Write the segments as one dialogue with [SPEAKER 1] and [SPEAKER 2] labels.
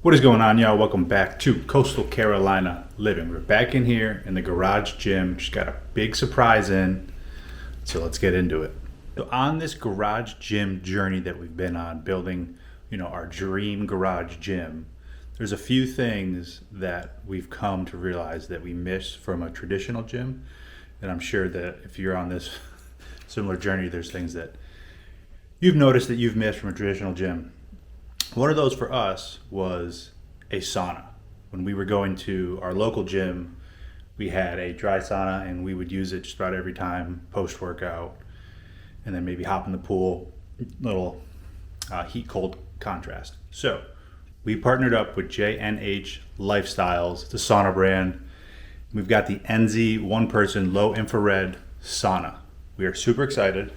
[SPEAKER 1] What is going on, y'all? Welcome back to Coastal Carolina Living. We're back in here in the garage gym. Just got a big surprise in, so let's get into it. So on this garage gym journey that we've been on, building, our dream garage gym, there's a few things that we've come to realize that we miss from a traditional gym. And I'm sure that if you're on this similar journey, there's things that you've noticed that you've missed from a traditional gym. One of those for us was a sauna. When we were going to our local gym, we had a dry sauna and we would use it just about every time post-workout, and then maybe hop in the pool, little heat-cold contrast. So we partnered up with JNH Lifestyles. It's a sauna brand. We've got the Ensi one-person low infrared sauna. We are super excited.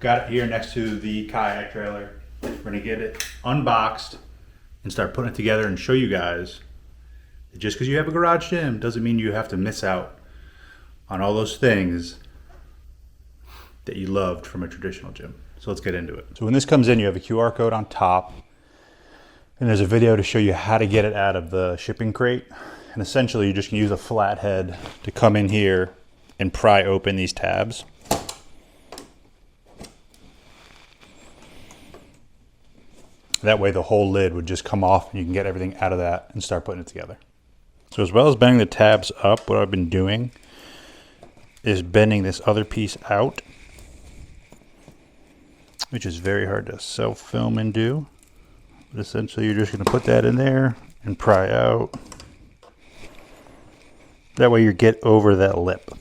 [SPEAKER 1] Got it here next to the kayak trailer. We're gonna get it unboxed and start putting it together and show you guys that just because you have a garage gym doesn't mean you have to miss out on all those things that you loved from a traditional gym. So let's get into it. So when this comes in, you have a QR code on top, and there's a video to show you how to get it out of the shipping crate. And essentially, you just can use a flathead to come in here and pry open these tabs. That way the whole lid would just come off and you can get everything out of that and start putting it together. So as well as bending the tabs up, what I've been doing is bending this other piece out, which is very hard to self-film and do. But essentially you're just going to put that in there and pry out. That way you get over that lip.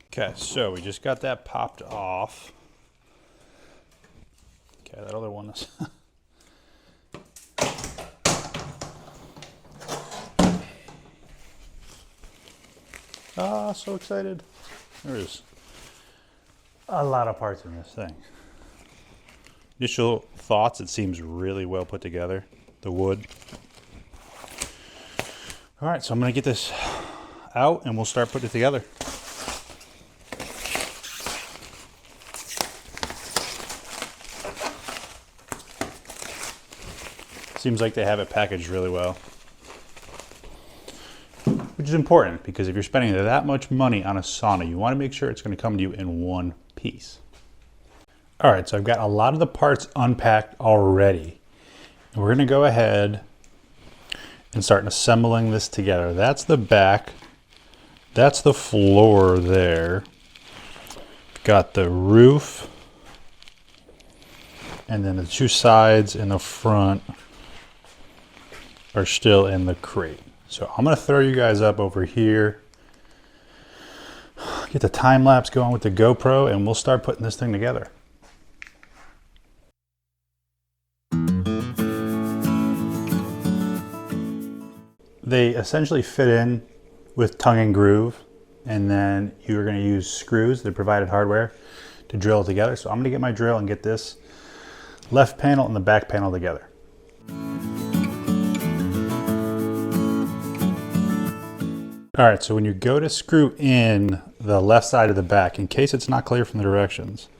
[SPEAKER 1] Okay, so we just got that popped off. Okay, that other one is so excited. There's a lot of parts in this thing. Initial thoughts, it seems really well put together, the wood. All right, so I'm gonna get this out and we'll start putting it together. Seems like they have it packaged really well, which is important because if you're spending that much money on a sauna, you want to make sure it's going to come to you in one piece. All right, so I've got a lot of the parts unpacked already. And we're going to go ahead and start assembling this together. That's the back. That's the floor there. Got the roof. And then the two sides and the front are still in the crate. So I'm gonna throw you guys up over here, get the time lapse going with the GoPro, and we'll start putting this thing together. They essentially fit in with tongue and groove, and then you're gonna use screws, the provided hardware, to drill it together. So I'm gonna get my drill and get this left panel and the back panel together. All right, so when you go to screw in the left side of the back, in case it's not clear from the directions,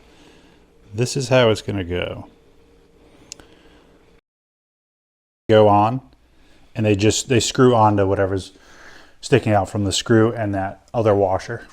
[SPEAKER 1] this is how it's gonna go. Go on, and they screw onto whatever's sticking out from the screw and that other washer.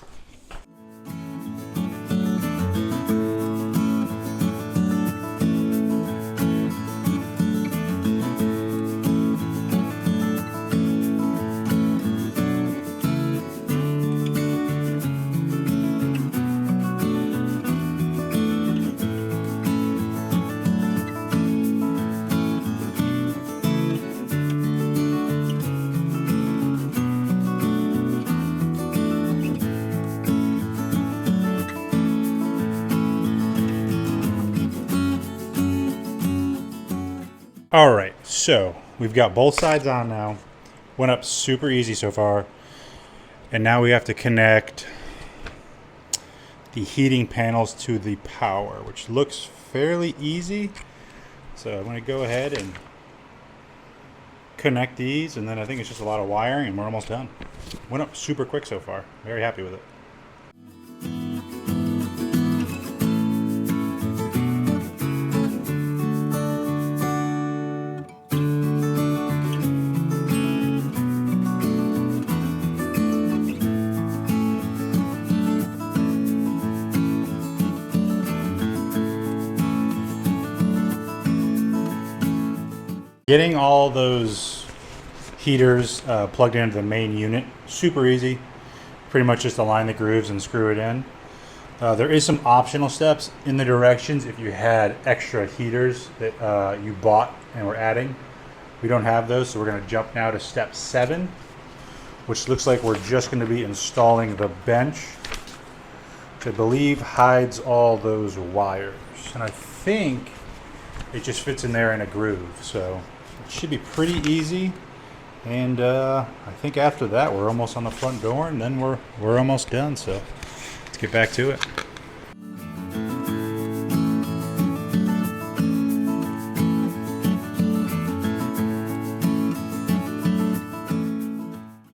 [SPEAKER 1] All right, so we've got both sides on now. Went up super easy so far. And now we have to connect the heating panels to the power, which looks fairly easy. So I'm gonna go ahead and connect these, and then I think it's just a lot of wiring and we're almost done. Went up super quick so far. Very happy with it. Getting all those heaters plugged into the main unit, super easy. Pretty much just align the grooves and screw it in. There is some optional steps in the directions if you had extra heaters that you bought and were adding. We don't have those, so we're going to jump now to step 7, which looks like we're just going to be installing the bench, which I believe hides all those wires. And I think it just fits in there in a groove, so it should be pretty easy. And I think after that we're almost on the front door, and then we're almost done. So let's get back to it.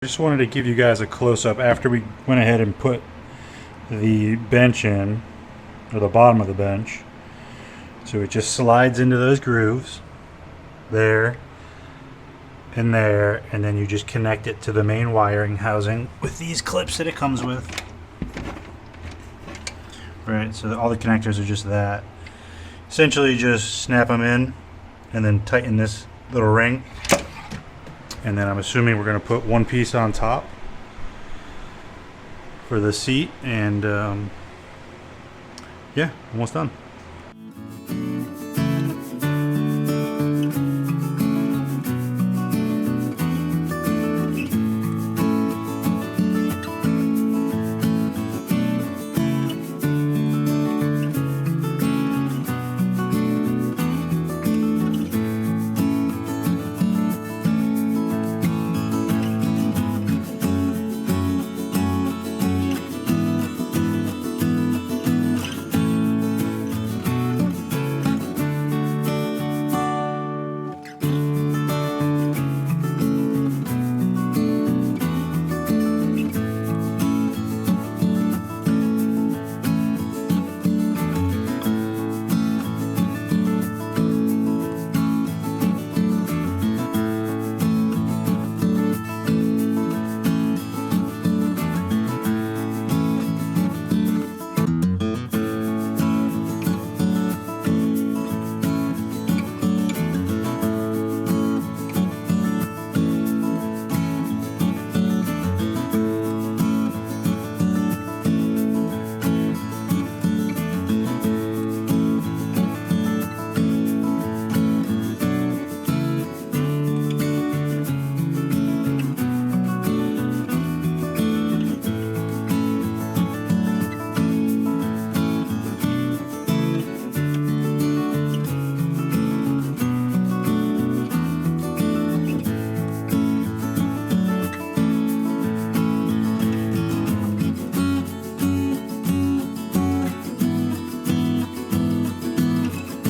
[SPEAKER 1] I just wanted to give you guys a close-up after we went ahead and put the bench in, or the bottom of the bench. So it just slides into those grooves there and there, and then you just connect it to the main wiring housing with these clips that it comes with. Right, so all the connectors are just that. Essentially you just snap them in and then tighten this little ring. And then I'm assuming we're going to put one piece on top for the seat, and yeah, almost done.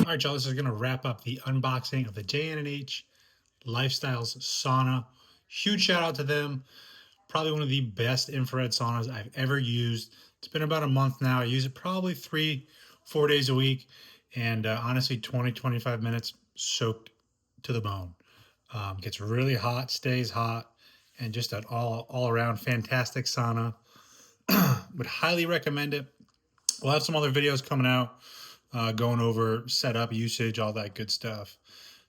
[SPEAKER 1] Alright, y'all, this is going to wrap up the unboxing of the JNH Lifestyles Sauna. Huge shout out to them. Probably one of the best infrared saunas I've ever used. It's been about a month now. I use it probably 3-4 days a week. And honestly, 20-25 minutes soaked to the bone. Gets really hot, stays hot, and just an all around fantastic sauna. Would highly recommend it. We'll have some other videos coming out. Going over setup, usage, all that good stuff.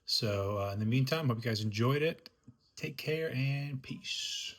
[SPEAKER 1] So in the meantime, hope you guys enjoyed it. Take care and peace.